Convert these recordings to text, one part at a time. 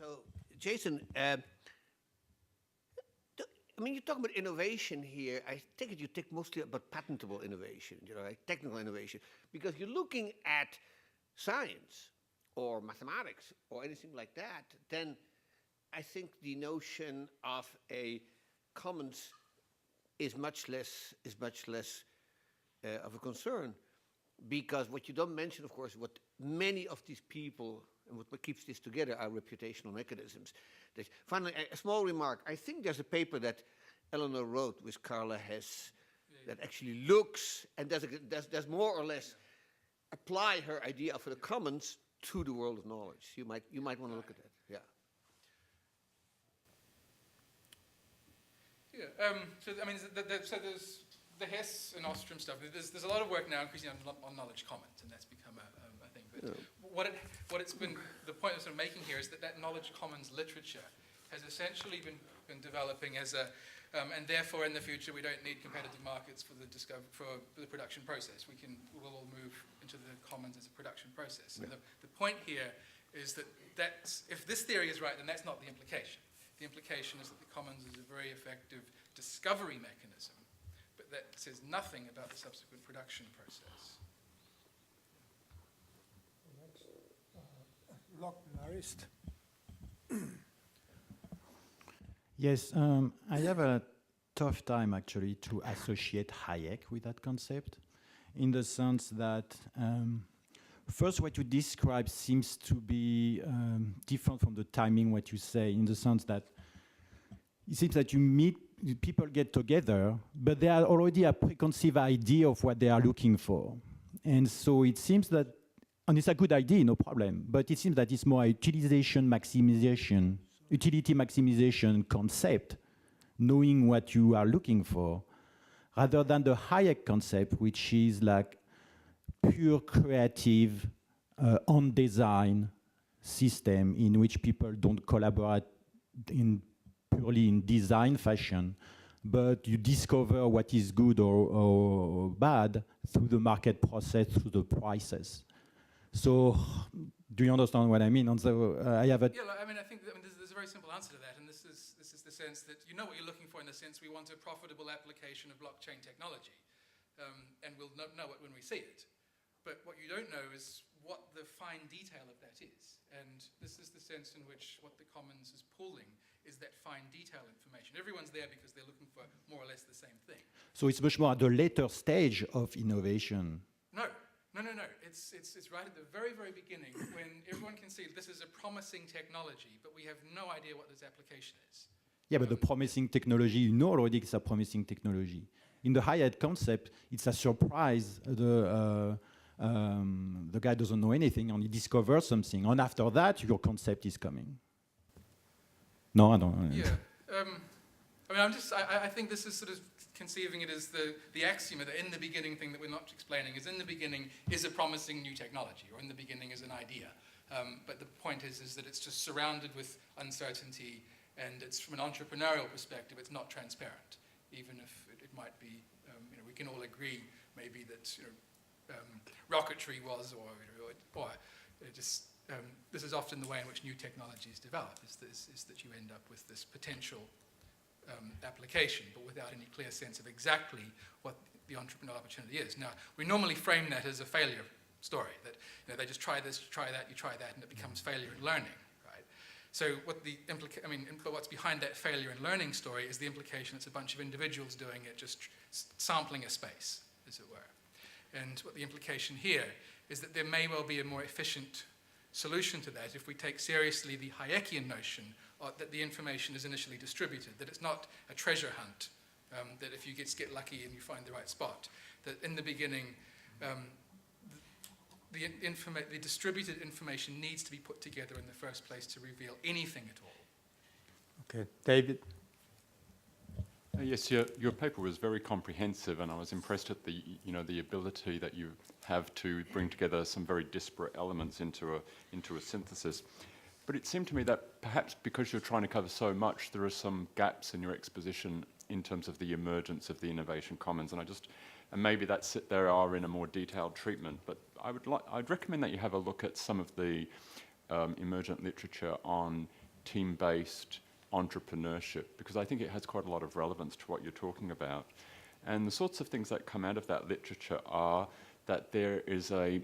So, Jason, I mean, you talk about innovation here. I take it you think mostly about patentable innovation, like technical innovation, because you're looking at science or mathematics or anything like that. Then, I think the notion of a commons is much less of a concern, because what you don't mention, of course, what many of these people and what keeps this together are reputational mechanisms. Finally, a small remark. I think there's a paper that Eleanor wrote with Carla Hess that actually looks and does more or less apply her idea of the commons to the world of knowledge. You might want to look at that. Yeah. Yeah. So I mean, so there's the Hess and Ostrom stuff. There's a lot of work now increasingly on knowledge commons, and that's become a thing. But what it's been, the point I'm sort of making here is that knowledge commons literature has essentially been developing as a, and therefore in the future we don't need competitive markets for the production process. We'll all move into the commons as a production process. And the point here is that if this theory is right, then that's not the implication. The implication is that the commons is a very effective discovery mechanism, but that says nothing about the subsequent production process. Marist. Yes, I have a tough time actually to associate Hayek with that concept, in the sense that first what you describe seems to be different from the timing what you say, in the sense that it seems that people get together, but they are already a preconceived idea of what they are looking for. And so it seems that, and it's a good idea, no problem, but it seems that it's more a utility maximization concept, knowing what you are looking for, rather than the Hayek concept, which is like pure creative, on-design system in which people don't collaborate purely in design fashion, but you discover what is good or bad through the market process, through the prices. So, do you understand what I mean? And so, I have a... Yeah, I mean, I think there's a very simple answer to that, and this is the sense that you know what you're looking for, in the sense we want a profitable application of blockchain technology, and we'll know it when we see it. But what you don't know is what the fine detail of that is, and this is the sense in which what the commons is pulling is that fine detail information. Everyone's there because they're looking for more or less the same thing. So it's much more at the later stage of innovation. No. It's right at the very, very beginning, when everyone can see this is a promising technology, but we have no idea what this application is. Yeah, but the promising technology, you know already it's a promising technology. In the Hayek concept, it's a surprise. The guy doesn't know anything, and he discovers something, and after that, your concept is coming. No, I don't. Yeah. I mean, I think this is sort of conceiving it as the axiom, the in the beginning thing that we're not explaining, is in the beginning is a promising new technology, or in the beginning is an idea. But the point is that it's just surrounded with uncertainty, and it's from an entrepreneurial perspective, it's not transparent, even if it might be, we can all agree maybe that rocketry was, or just, this is often the way in which new technologies develop, is that you end up with this potential application, but without any clear sense of exactly what the entrepreneurial opportunity is. Now, we normally frame that as a failure story, that they just try this, try that, you try that, and it becomes failure in learning, right? So what but what's behind that failure in learning story is the implication it's a bunch of individuals doing it, just sampling a space, as it were. And what the implication here is that there may well be a more efficient solution to that if we take seriously the Hayekian notion that the information is initially distributed, that it's not a treasure hunt, that if you get lucky and you find the right spot, that in the beginning the distributed information needs to be put together in the first place to reveal anything at all. Okay, David. Yes, your paper was very comprehensive, and I was impressed at the ability that you have to bring together some very disparate elements into a synthesis. But it seemed to me that perhaps because you're trying to cover so much, there are some gaps in your exposition in terms of the emergence of the innovation commons, and maybe there are in a more detailed treatment. But I'd recommend that you have a look at some of the emergent literature on team-based entrepreneurship, because I think it has quite a lot of relevance to what you're talking about. And the sorts of things that come out of that literature are that there is a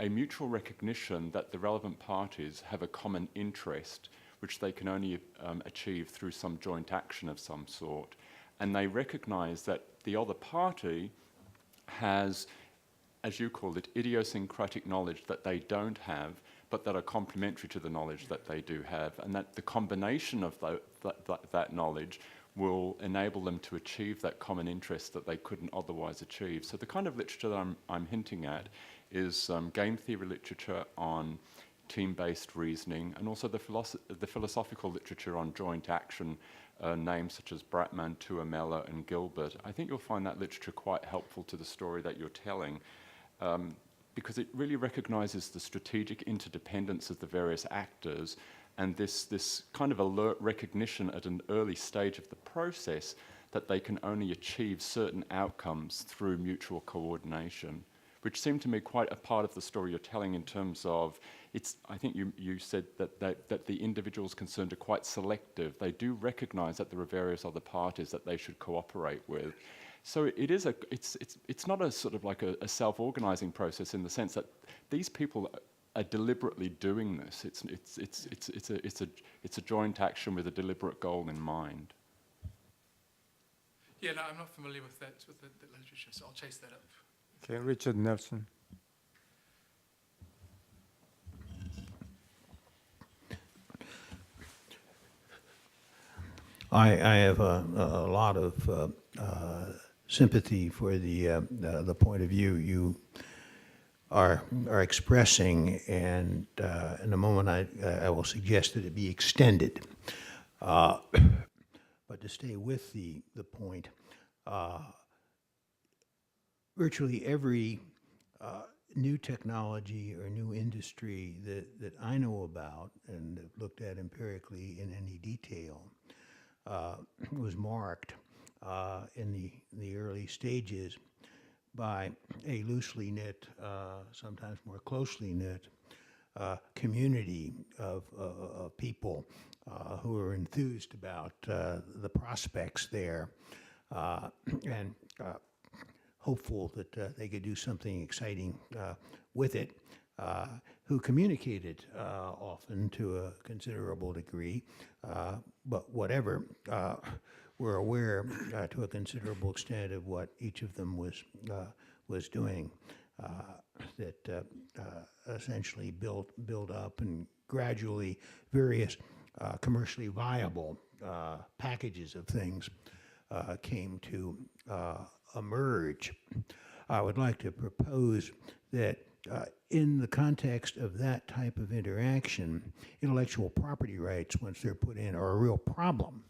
mutual recognition that the relevant parties have a common interest, which they can only achieve through some joint action of some sort. And they recognize that the other party has, as you called it, idiosyncratic knowledge that they don't have, but that are complementary to the knowledge that they do have, and that the combination of that knowledge will enable them to achieve that common interest that they couldn't otherwise achieve. So the kind of literature that I'm hinting at is game theory literature on team-based reasoning, and also the philosophical literature on joint action, names such as Bratman, Tuomela, and Gilbert. I think you'll find that literature quite helpful to the story that you're telling, because it really recognizes the strategic interdependence of the various actors, and this kind of alert recognition at an early stage of the process that they can only achieve certain outcomes through mutual coordination, which seemed to me quite a part of the story you're telling in terms of, I think you said that the individuals concerned are quite selective. They do recognize that there are various other parties that they should cooperate with. So it's not a sort of like a self-organizing process in the sense that these people are deliberately doing this. It's a joint action with a deliberate goal in mind. Yeah, no, I'm not familiar with the literature, so I'll chase that up. Okay, Richard Nelson. I have a lot of sympathy for the point of view you are expressing, and in a moment I will suggest that it be extended. But to stay with the point, virtually every new technology or new industry that I know about and have looked at empirically in any detail was marked in the early stages by a loosely knit, sometimes more closely knit community of people who are enthused about the prospects there and hopeful that they could do something exciting with it, who communicated often to a considerable degree, but whatever, were aware to a considerable extent of what each of them was doing, that essentially build up and gradually various commercially viable packages of things came to emerge. I would like to propose that in the context of that type of interaction, intellectual property rights, once they're put in, are a real problem.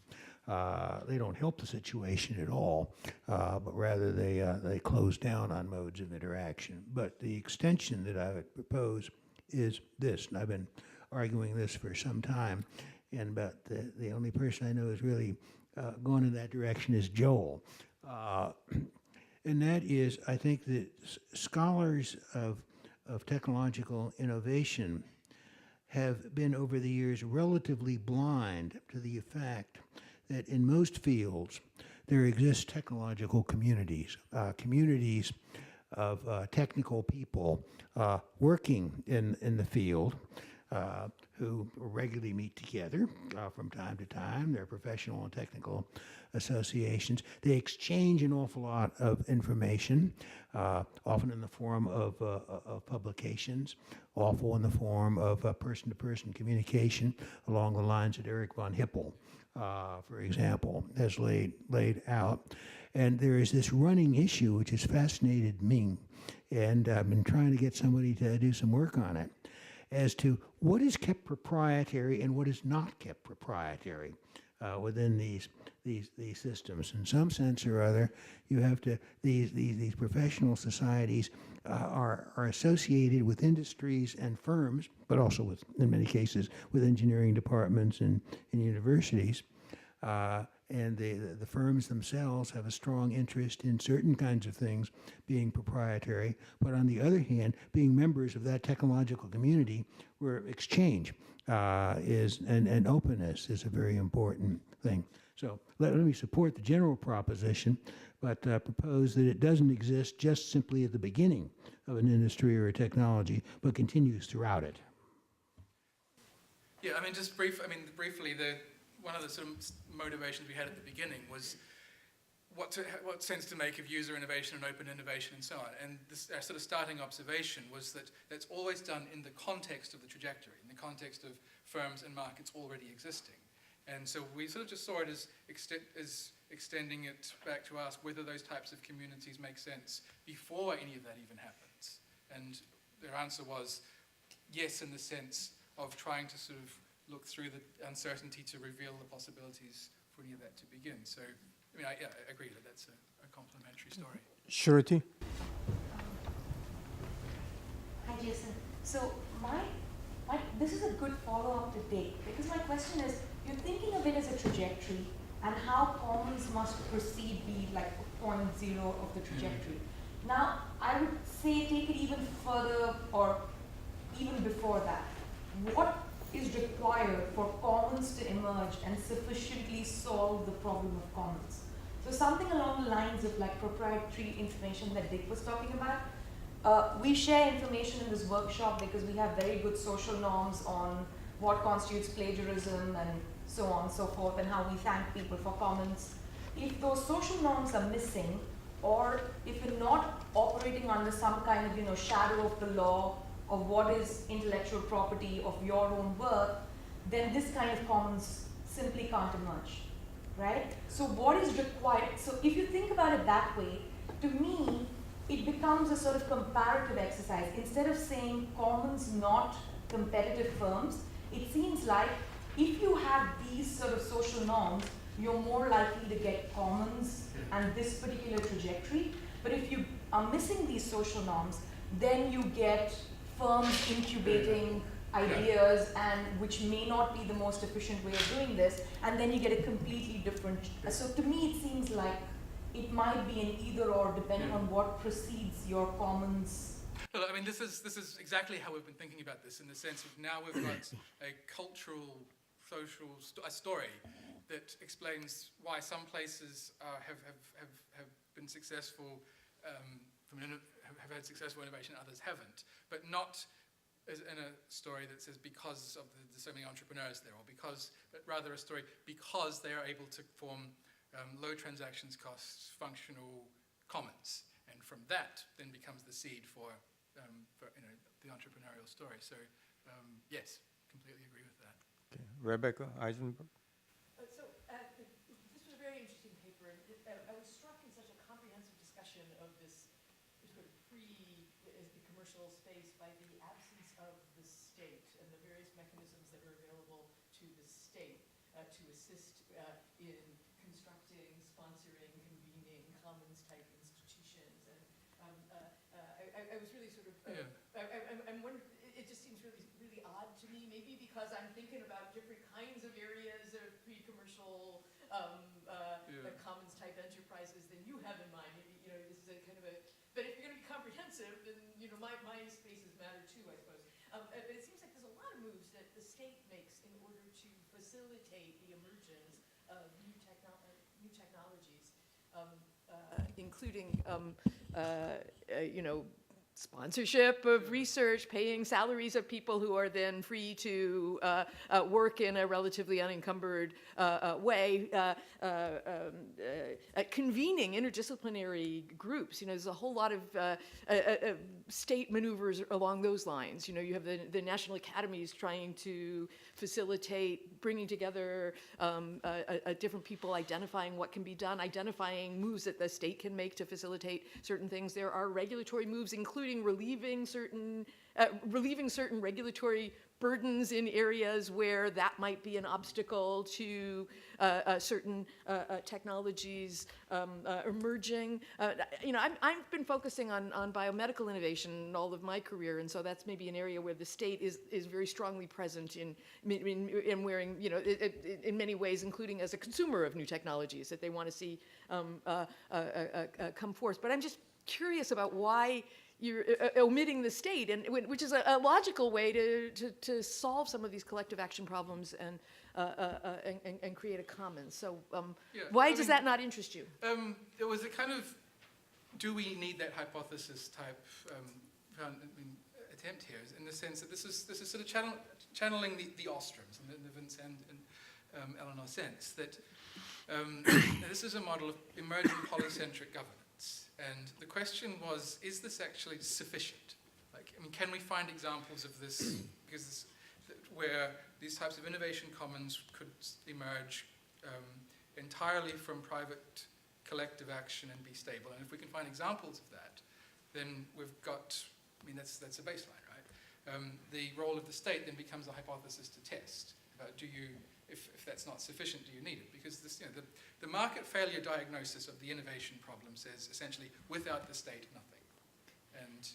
They don't help the situation at all, but rather they close down on modes of interaction. But the extension that I would propose is this, and I've been arguing this for some time, and about the only person I know who's really going in that direction is Joel. And that is, I think that scholars of technological innovation have been over the years relatively blind to the fact that in most fields there exist technological communities, communities of technical people working in the field, who regularly meet together from time to time. They're professional and technical associations. They exchange an awful lot of information, often in the form of publications, often in the form of person-to-person communication along the lines that Eric von Hippel, for example, has laid out. And there is this running issue which has fascinated me, and I've been trying to get somebody to do some work on it, as to what is kept proprietary and what is not kept proprietary within these systems. In some sense or other, you have to these professional societies are associated with industries and firms, but also with, in many cases, with engineering departments and universities. And the firms themselves have a strong interest in certain kinds of things being proprietary, but on the other hand, being members of that technological community where exchange and openness is a very important thing. So let me support the general proposition, but propose that it doesn't exist just simply at the beginning of an industry or a technology, but continues throughout it. Yeah, I mean, briefly, one of the sort of motivations we had at the beginning was what sense to make of user innovation and open innovation and so on. And this, our sort of starting observation was that that's always done in the context of the trajectory, in the context of firms and markets already existing. And so we sort of just saw it as extending it back to ask whether those types of communities make sense before any of that even happens. And their answer was yes, in the sense of trying to sort of look through the uncertainty to reveal the possibilities for any of that to begin. So, I mean, I agree that that's a complementary story. Surety. Hi, Jason. So this is a good follow-up to take, because my question is, you're thinking of it as a trajectory and how commons must proceed be like point zero of the trajectory. Now, I would say take it even further or even before that. What is required for commons to emerge and sufficiently solve the problem of commons? So something along the lines of like proprietary information that Dick was talking about. We share information in this workshop because we have very good social norms on what constitutes plagiarism and so on and so forth, and how we thank people for comments. If those social norms are missing, or if you're not operating under some kind of shadow of the law of what is intellectual property of your own work, then this kind of commons simply can't emerge, right? So what is required? So if you think about it that way, to me, it becomes a sort of comparative exercise. Instead of saying commons not competitive firms, it seems like if you have these sort of social norms, you're more likely to get commons and this particular trajectory. But if you are missing these social norms, then you get firms incubating ideas, and which may not be the most efficient way of doing this, and then you get a completely different. So to me, it seems like it might be an either or, depending on what precedes your commons. Well, I mean, this is exactly how we've been thinking about this, in the sense of now we've got a cultural, social story that explains why some places have been successful, have had successful innovation, others haven't, but not as in a story that says because of the so many entrepreneurs there, but rather a story because they are able to form low transactions costs, functional commons, and from that then becomes the seed for the entrepreneurial story. So yes, completely agree with that. Okay. Rebecca Eisenberg. This was a very interesting paper. I was struck in such a comprehensive discussion of this sort of pre-commercial space by the absence of the state and the various mechanisms that are available to the state to assist in constructing, sponsoring, convening commons-type institutions. And I was really sort of, I'm wondering, it just seems really, really odd to me, maybe because I'm thinking about different kinds of areas of pre-commercial commons-type enterprises than you have in mind. Maybe, this is a kind of a, but if you're going to be comprehensive, then, my spaces matter too, I suppose. But it seems like there's a lot of moves that the state makes in order to facilitate the emergence of new technologies, including, sponsorship of research, paying salaries of people who are then free to work in a relatively unencumbered way, convening interdisciplinary groups. There's a whole lot of state maneuvers along those lines. You have the national academies trying to facilitate bringing together different people, identifying what can be done, identifying moves that the state can make to facilitate certain things. There are regulatory moves, including relieving certain regulatory burdens in areas where that might be an obstacle to certain technologies emerging. I've been focusing on biomedical innovation all of my career, and so that's maybe an area where the state is very strongly present in wearing, in many ways, including as a consumer of new technologies that they want to see come forth. But I'm just curious about why you're omitting the state, and which is a logical way to solve some of these collective action problems and create a commons. So Yeah, why I does mean, that not interest you? It was a kind of, do we need that hypothesis type attempt here, in the sense that this is sort of channeling the Ostroms in the Vince and Eleanor sense, that this is a model of emergent polycentric governance. And the question was, is this actually sufficient? Like, I mean, can we find examples of this, because where these types of innovation commons could emerge entirely from private collective action and be stable? And if we can find examples of that, then we've got, I mean, that's a baseline, right? The role of the state then becomes a hypothesis to test about if that's not sufficient, do you need it? Because this, the market failure diagnosis of the innovation problem says essentially, without the state, nothing. And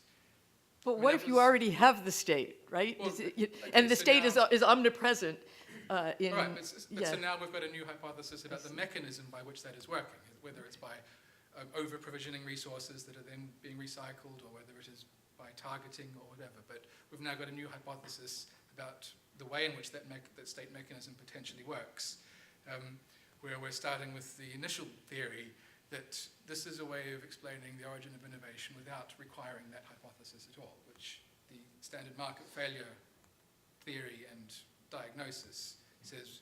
But I mean, what that if you was- already have the state, right? Well, okay, And the so state now- is omnipresent in, All right, but yeah. so now we've got a new hypothesis about the mechanism by which that is working, whether it's by over-provisioning resources that are then being recycled, or whether it is by targeting or whatever. But we've now got a new hypothesis about the way in which that state mechanism potentially works, where we're starting with the initial theory that this is a way of explaining the origin of innovation without requiring that hypothesis at all, which the standard market failure theory and diagnosis says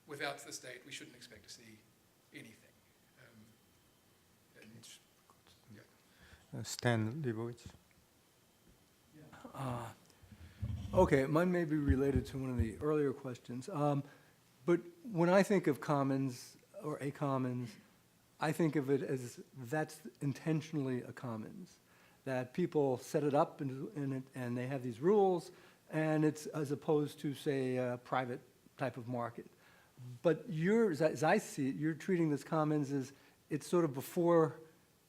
without the state we shouldn't expect to see anything. Stan Leibowitz. Okay, mine may be related to one of the earlier questions. But when I think of commons or a commons, I think of it as that's intentionally a commons, that people set it up and they have these rules, and it's as opposed to, say, a private type of market. But as I see it, you're treating this commons as it's sort of before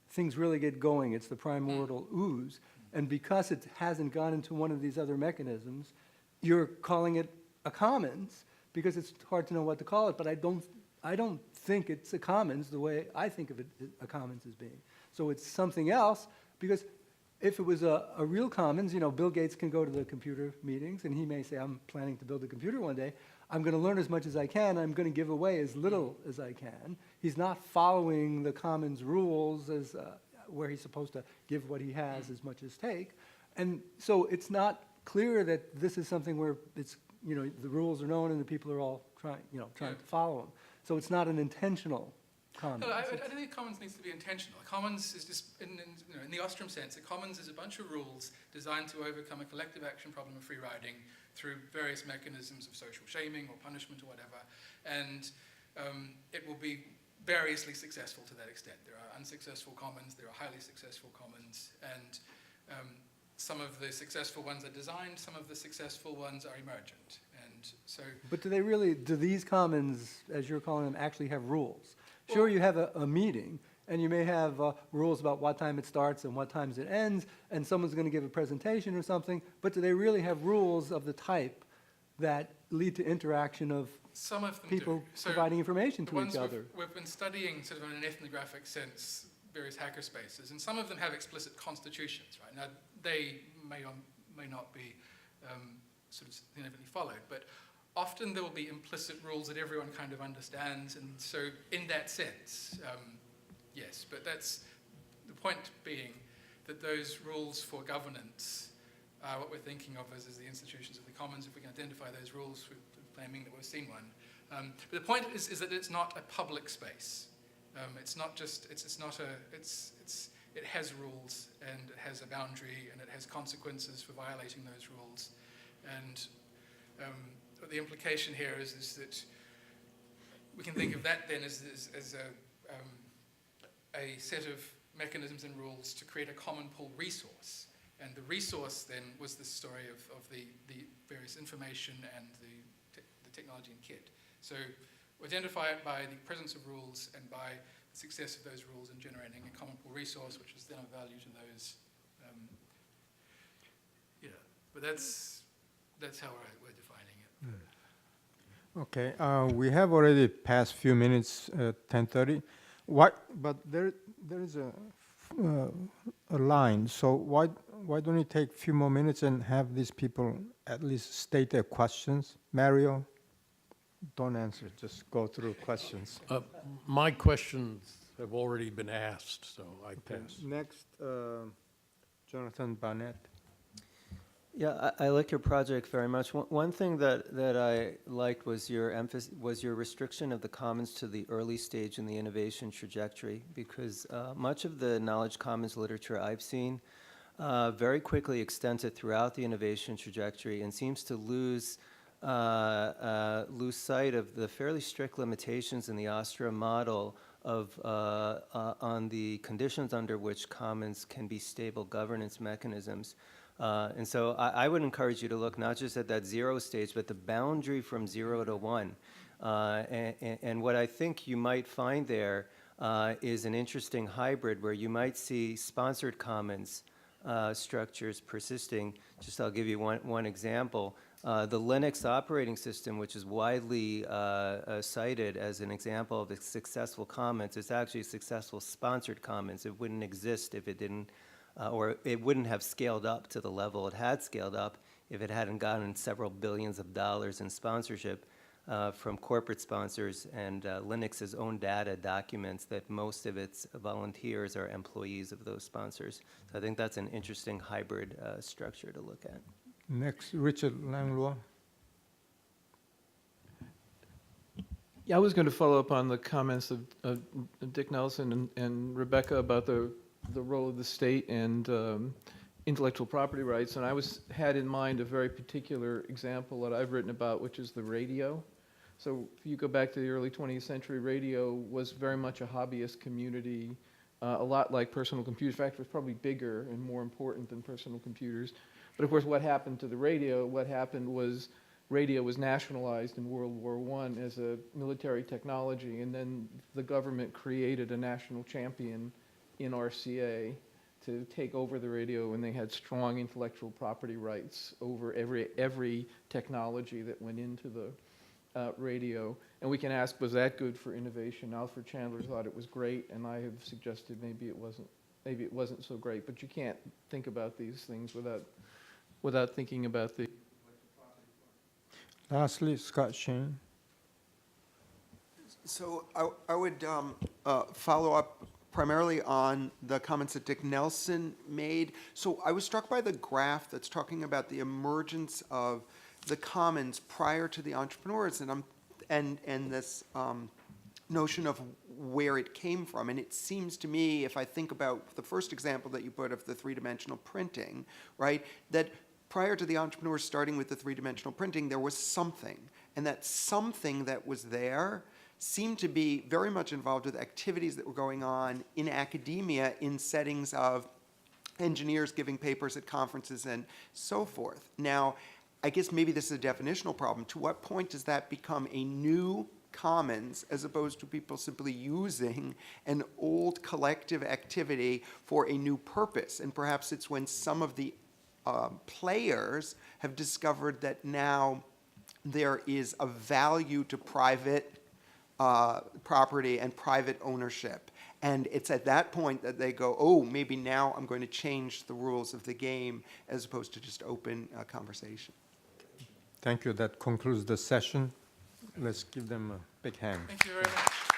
things really get going. It's the primordial ooze. And because it hasn't gone into one of these other mechanisms, you're calling it a commons because it's hard to know what to call it. But I don't think it's a commons the way I think of it, a commons as being. So it's something else, because if it was a real commons, Bill Gates can go to the computer meetings and he may say, I'm planning to build a computer one day. I'm going to learn as much as I can. I'm going to give away as little as I can. He's not following the commons rules as where he's supposed to give what he has as much as take. And so it's not clear that this is something where it's, the rules are known and the people are all trying to follow them. So it's not an intentional commons. No, I don't think commons needs to be intentional. A commons is just, in the Ostrom sense, a commons is a bunch of rules designed to overcome a collective action problem of free riding through various mechanisms of social shaming or punishment or whatever. And it will be variously successful to that extent. There are unsuccessful commons, there are highly successful commons, and some of the successful ones are designed, some of the successful ones are emergent. And so, But do these commons, as you're calling them, actually have rules? Sure, you have a meeting, and you may have rules about what time it starts and what times it ends, and someone's going to give a presentation or something, but do they really have rules of the type that lead to interaction of some of them people do. So providing information the to ones each other? we've been studying sort of in an ethnographic sense, various hackerspaces, and some of them have explicit constitutions, right? Now, they may or may not be sort of significantly followed, but often there will be implicit rules that everyone kind of understands, and so in that sense, yes, but that's the point being that those rules for governance are what we're thinking of as the institutions of the commons. If we can identify those rules, we're claiming that we've seen one. But the point is that it's not a public space. It's not just, it has rules, and it has a boundary, and it has consequences for violating those rules. And the implication here is that we can think of that then as a set of mechanisms and rules to create a common pool resource. And the resource then was the story of the various information and the technology and kit. So we identify it by the presence of rules and by the success of those rules in generating a common pool resource, which is then of value to those. But that's how we're defining it. Okay, we have already passed few minutes, 10:30. But there is a a line. So why don't you take a few more minutes and have these people at least state their questions? Mario, don't answer, just go through questions. My questions have already been asked, so I pass. Next, Jonathan Barnett. Yeah, I like your project very much. One thing that I liked was your restriction of the commons to the early stage in the innovation trajectory, because much of the knowledge commons literature I've seen very quickly extends it throughout the innovation trajectory and seems to lose sight of the fairly strict limitations in the Astra model of on the conditions under which commons can be stable governance mechanisms. And so I would encourage you to look not just at that 0 stage, but the boundary from 0 to 1. And what I think you might find there is an interesting hybrid where you might see sponsored commons structures persisting. I'll give you one example. The Linux operating system, which is widely cited as an example of a successful commons, is actually a successful sponsored commons. It wouldn't exist if it didn't or it wouldn't have scaled up to the level it had scaled up if it hadn't gotten several billions of dollars in sponsorship from corporate sponsors, and Linux's own data documents that most of its volunteers are employees of those sponsors. So I think that's an interesting hybrid structure to look at. Next, Richard Langlois. Yeah, I was going to follow up on the comments of Dick Nelson and Rebecca about the role of the state and intellectual property rights, and I had in mind a very particular example that I've written about, which is the radio. So if you go back to the early 20th century, radio was very much a hobbyist community, a lot like personal computers. In fact, it was probably bigger and more important than personal computers. But of course, what happened to the radio? What happened was radio was nationalized in World War I as a military technology, and then the government created a national champion in RCA to take over the radio, and they had strong intellectual property rights over every technology that went into the radio. And we can ask, was that good for innovation? Alfred Chandler thought it was great, and I have suggested maybe it wasn't so great. But you can't think about these things without thinking about the. Lastly, Scott Shane. So I would follow up primarily on the comments that Dick Nelson made. So I was struck by the graph that's talking about the emergence of the commons prior to the entrepreneurs, and this notion of where it came from. And it seems to me, if I think about the first example that you put of the three-dimensional printing, right, that prior to the entrepreneurs starting with the three-dimensional printing, there was something, and that something that was there seemed to be very much involved with activities that were going on in academia in settings of engineers giving papers at conferences and so forth. Now, I guess maybe this is a definitional problem. To what point does that become a new commons as opposed to people simply using an old collective activity for a new purpose? And perhaps it's when some of the players have discovered that now there is a value to private property and private ownership. And it's at that point that they go, oh, maybe now I'm going to change the rules of the game as opposed to just open conversation. Thank you. That concludes the session. Let's give them a big hand. Thank you very much.